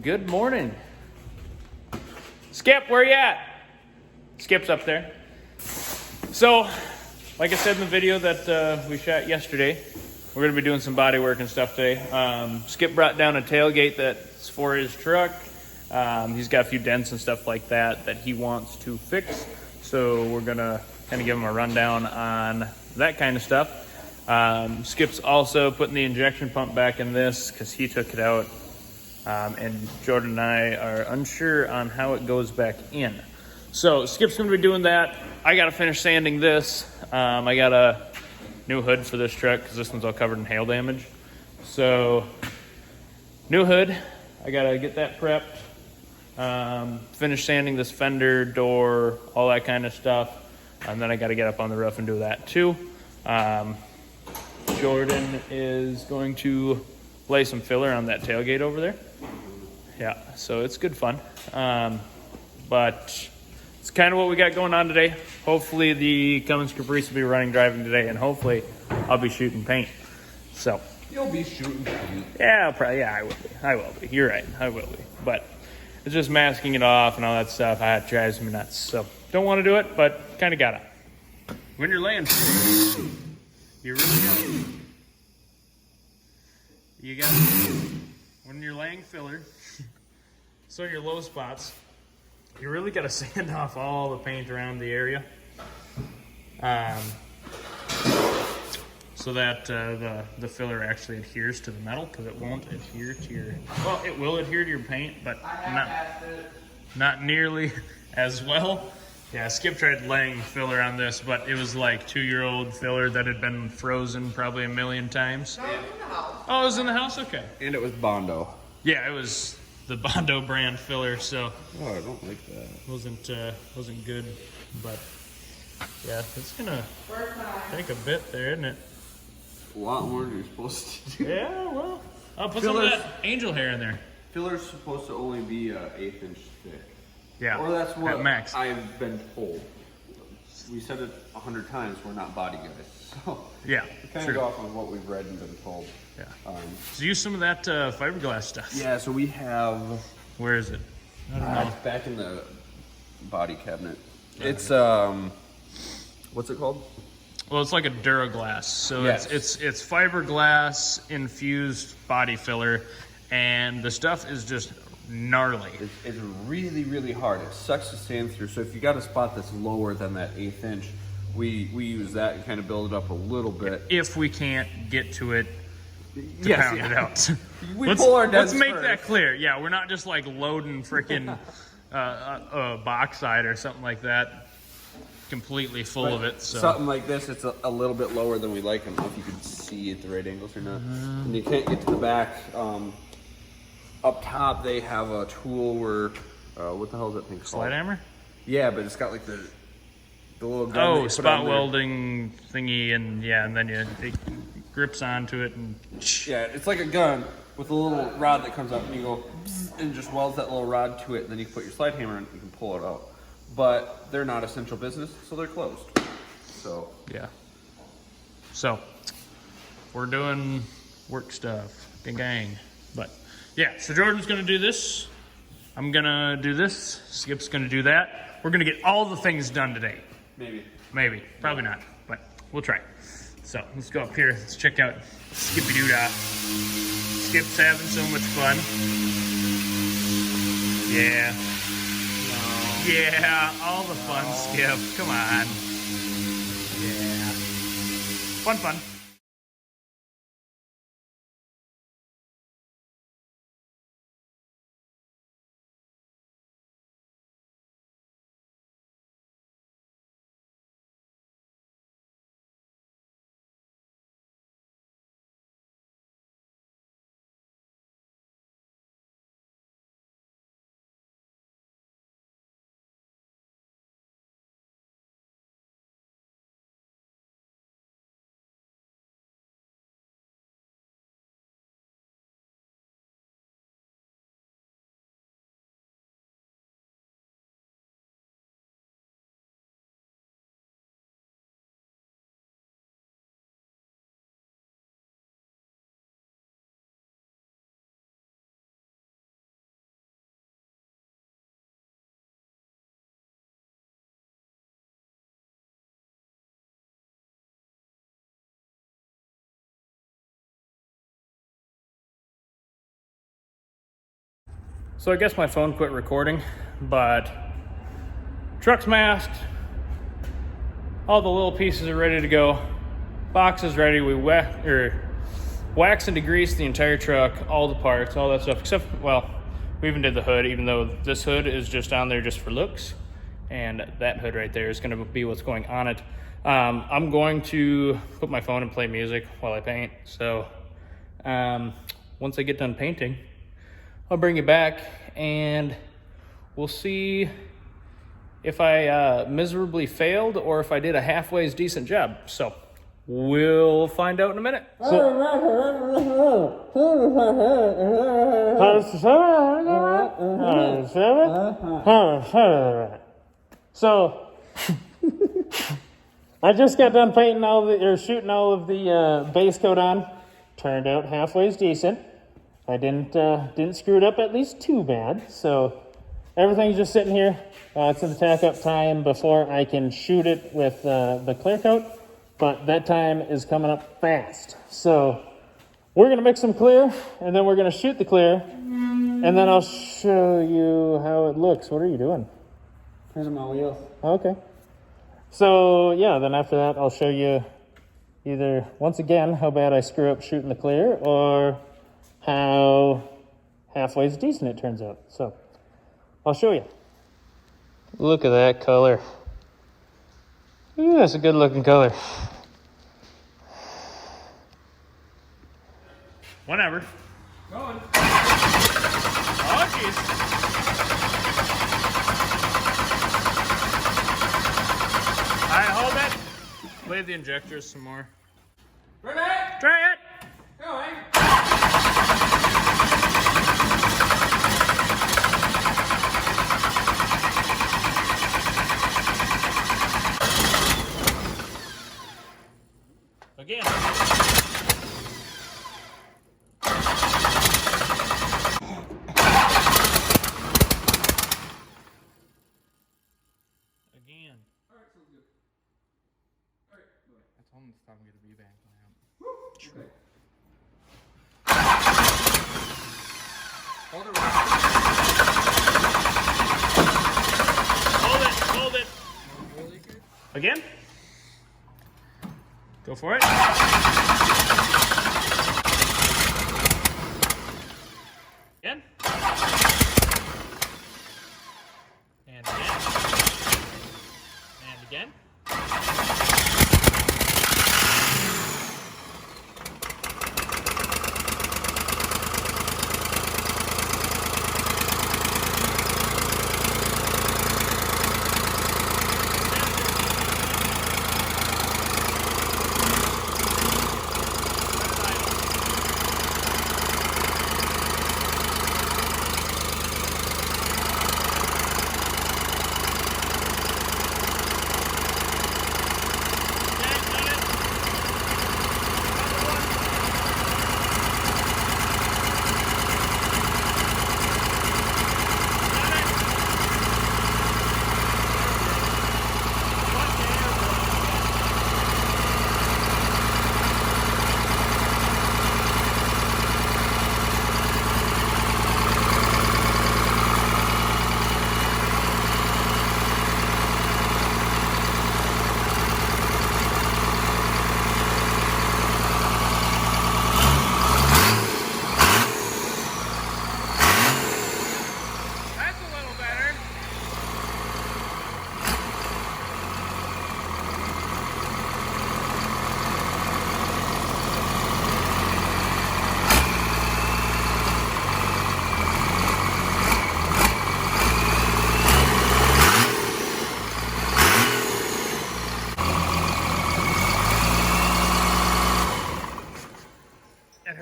Good morning. Skip, where you at? Skip's up there. So, like I said in the video that we shot yesterday, we're going to be doing some body work and stuff today. Skip brought down a tailgate that's for his truck. He's got a few dents and stuff like that he wants to fix. So we're going to kind of give him a rundown on that kind of stuff. Skip's also putting the injection pump back in this because he took it out. And Jordan and I are unsure on how it goes back in. So Skip's going to be doing that. I got to finish sanding this. I got a new hood for this truck because this one's all covered in hail damage. So new hood, I got to get that prepped. Finish sanding this fender, door, all that kind of stuff. And then I got to get up on the roof and do that too. Jordan is going to lay some filler on that tailgate over there. Yeah, so it's good fun. But it's kind of what we got going on today. Hopefully the Cummins Caprice will be driving today, and hopefully I'll be shooting paint. So you'll be shooting paint. Yeah, I will be. You're right, I will be. But it's just masking it off and all that stuff. It drives me nuts. So don't want to do it, but kind of gotta. When you're laying, you really gotta. You got when you're laying filler, so your low spots, you really got to sand off all the paint around the area, so that the filler actually adheres to the metal, because it won't adhere to your. Well, it will adhere to your paint, but not nearly as well. Yeah, Skip tried laying filler on this, but it was like 2-year-old filler that had been frozen probably a million times. No, it was in the house. Oh, it was in the house? Okay. And it was Bondo. Yeah, it was the Bondo brand filler, so Oh, I don't like that. wasn't good, but yeah, it's gonna take a bit there, isn't it? A lot more than you're supposed to do. Yeah, well, I'll put some of that angel hair in there. Filler's supposed to only be 1/8 inch thick. Yeah, or that's what at max. I've been told. We said it 100 times. We're not body guys, so Yeah, we kind of go off on what we've read and been told. Yeah. So use some of that fiberglass stuff. Yeah. So we have. Where is it? I don't know. It's back in the body cabinet. It's what's it called? Well, it's like a Duraglass. So Yes. it's fiberglass infused body filler, and the stuff is just gnarly. It's really, really hard. It sucks to sand through. So if you got a spot that's lower than that 1/8 inch, we use that and kind of build it up a little bit. If we can't get to it to pound it out. We pull our dents Let's make first. that clear. Yeah, we're not just like loading freaking bauxite or something like that completely full of it. So something like this, it's a little bit lower than we like. I don't know if you can see at the right angles or not. And you can't get to the back. Up top, they have a tool where, what the hell is that thing called? slide hammer? Yeah, but it's got like the little gun that Oh, you put spot on there. welding thingy, and yeah, and then it grips onto it and Yeah, it's like a gun with a little rod that comes up, and you go bzz, and just welds that little rod to it, and then you put your slide hammer in and you can pull it out. But they're not essential business, so they're closed. So yeah. So we're doing work stuff, gang. But yeah, so Jordan's gonna do this. I'm gonna do this. Skip's gonna do that. We're gonna get all the things done today. Maybe, probably not, but we'll try. So let's go up here. Let's check out Skippy Doodah. Skip's having so much fun. Yeah. No. Yeah, all the fun, Skip. Come on. Yeah. Fun. So I guess my phone quit recording, but truck's masked. All the little pieces are ready to go. Box is ready. We wax and degrease the entire truck, all the parts, all that stuff, except, well, we even did the hood, even though this hood is just on there just for looks. And that hood right there is going to be what's going on it. I'm going to put my phone and play music while I paint. So once I get done painting, I'll bring you back and we'll see if I miserably failed or if I did a halfway decent job. So we'll find out in a minute. So I just got done painting shooting all of the base coat on. Turned out halfway decent. I didn't screw it up at least too bad. So everything's just sitting here. It's in the tack up time before I can shoot it with the clear coat, but that time is coming up fast. So we're gonna mix some clear, and then we're gonna shoot the clear, and then I'll show you how it looks. What are you doing? Turning my wheels. Okay. So yeah, then after that, I'll show you either, once again, how bad I screw up shooting the clear, or how halfway decent it turns out. So I'll show you. Look at that color. Ooh, that's a good looking color. Whenever. Going. Oh, jeez. All right, hold it. Play the injectors some more. Ready? Try it. Going. Again. Again. Alright, sounds good. Alright, go ahead. I told him to stop and get a V-bang lamp. Okay. Hold it Hold it. really good. Again. Go for it. Again. And again. And again.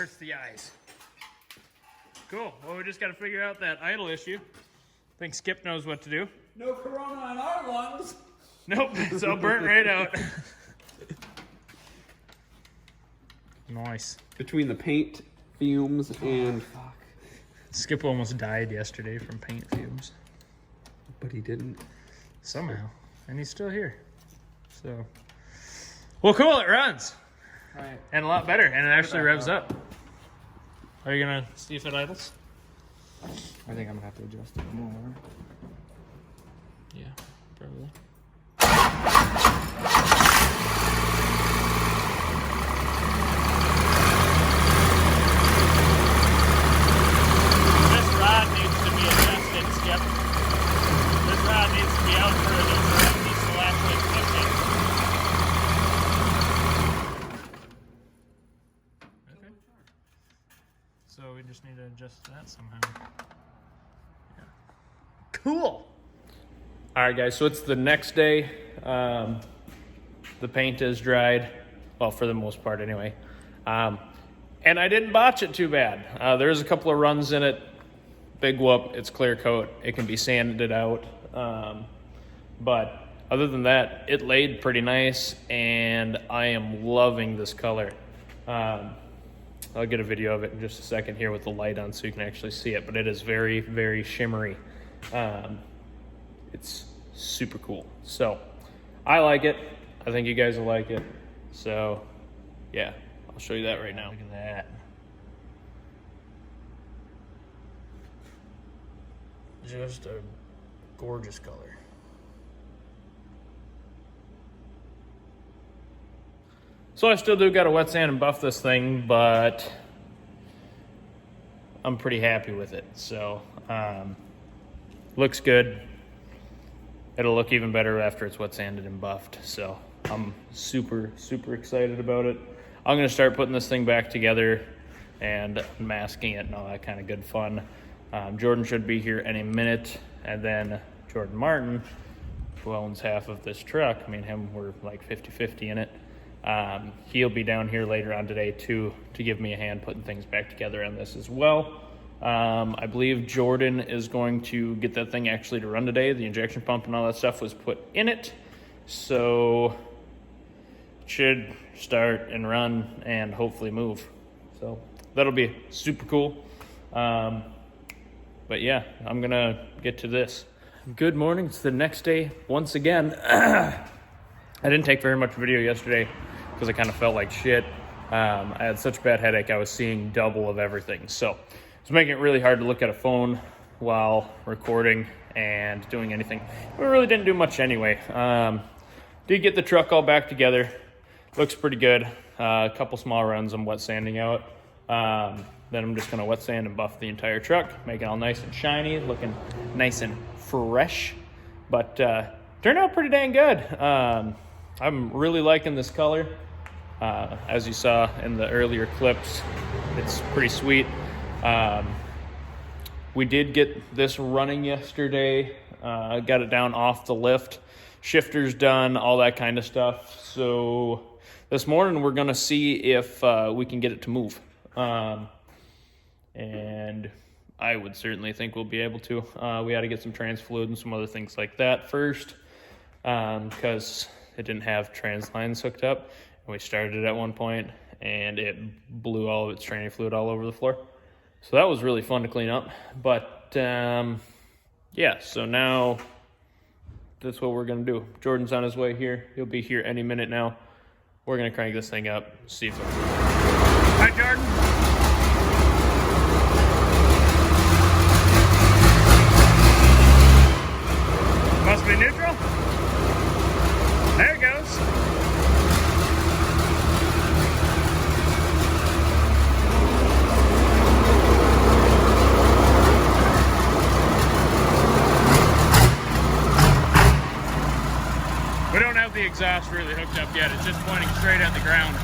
hurts the eyes. Cool. Well, we just got to figure out that idle issue. I think Skip knows what to do. No corona on our lungs. Nope, it's all burnt right out. Nice. Between the paint fumes and... Skip almost died yesterday from paint fumes. But he didn't. Somehow. And he's still here. So. Well, cool. It runs. Right. And a lot better. And it actually revs up. Are you going to see if it idles? I think I'm gonna have to adjust it more. Yeah, probably. This rod needs to be adjusted, Skip. This rod needs to be out further, so that needs to actually fix it. Okay. So we just need to adjust that somehow. Yeah. Cool! All right, guys, so it's the next day. The paint is dried, well, for the most part anyway. And I didn't botch it too bad. There's a couple of runs in it. Big whoop, it's clear coat. It can be sanded out. But other than that, it laid pretty nice, and I am loving this color. I'll get a video of it in just a second here with the light on so you can actually see it, but it is very, very shimmery. It's super cool. So I like it. I think you guys will like it. So yeah, I'll show you that right now. Look at that. Just a gorgeous color. So I still do got to wet sand and buff this thing, but I'm pretty happy with it. So looks good. It'll look even better after it's wet sanded and buffed. So I'm super, super excited about it. I'm going to start putting this thing back together and masking it and all that kind of good fun. Jordan should be here any minute. And then Jordan Martin, who owns half of this truck, me and him were like 50-50 in it. He'll be down here later on today too to give me a hand putting things back together on this as well. I believe Jordan is going to get that thing actually to run today. The injection pump and all that stuff was put in it. So it should start and run and hopefully move. So that'll be super cool. But yeah, I'm going to get to this. Good morning. It's the next day once again. I didn't take very much video yesterday because I kind of felt like shit. I had such a bad headache. I was seeing double of everything. So it's making it really hard to look at a phone while recording and doing anything. We really didn't do much anyway. Did get the truck all back together. Looks pretty good. A couple small runs I'm wet sanding out. Then I'm just going to wet sand and buff the entire truck, make it all nice and shiny, looking nice and fresh. But turned out pretty dang good. I'm really liking this color. As you saw in the earlier clips, it's pretty sweet. We did get this running yesterday. Got it down off the lift. Shifter's done, all that kind of stuff. So this morning we're going to see if we can get it to move. And I would certainly think we'll be able to. We had to get some trans fluid and some other things like that first because it didn't have trans lines hooked up. And we started it at one point and it blew all of its training fluid all over the floor. So that was really fun to clean up. But yeah, so now that's what we're going to do. Jordan's on his way here. He'll be here any minute now. We're going to crank this thing up, see if it's... Hi, Jordan. Must be neutral. There it goes. We don't have the exhaust really hooked up yet. It's just pointing straight at the ground.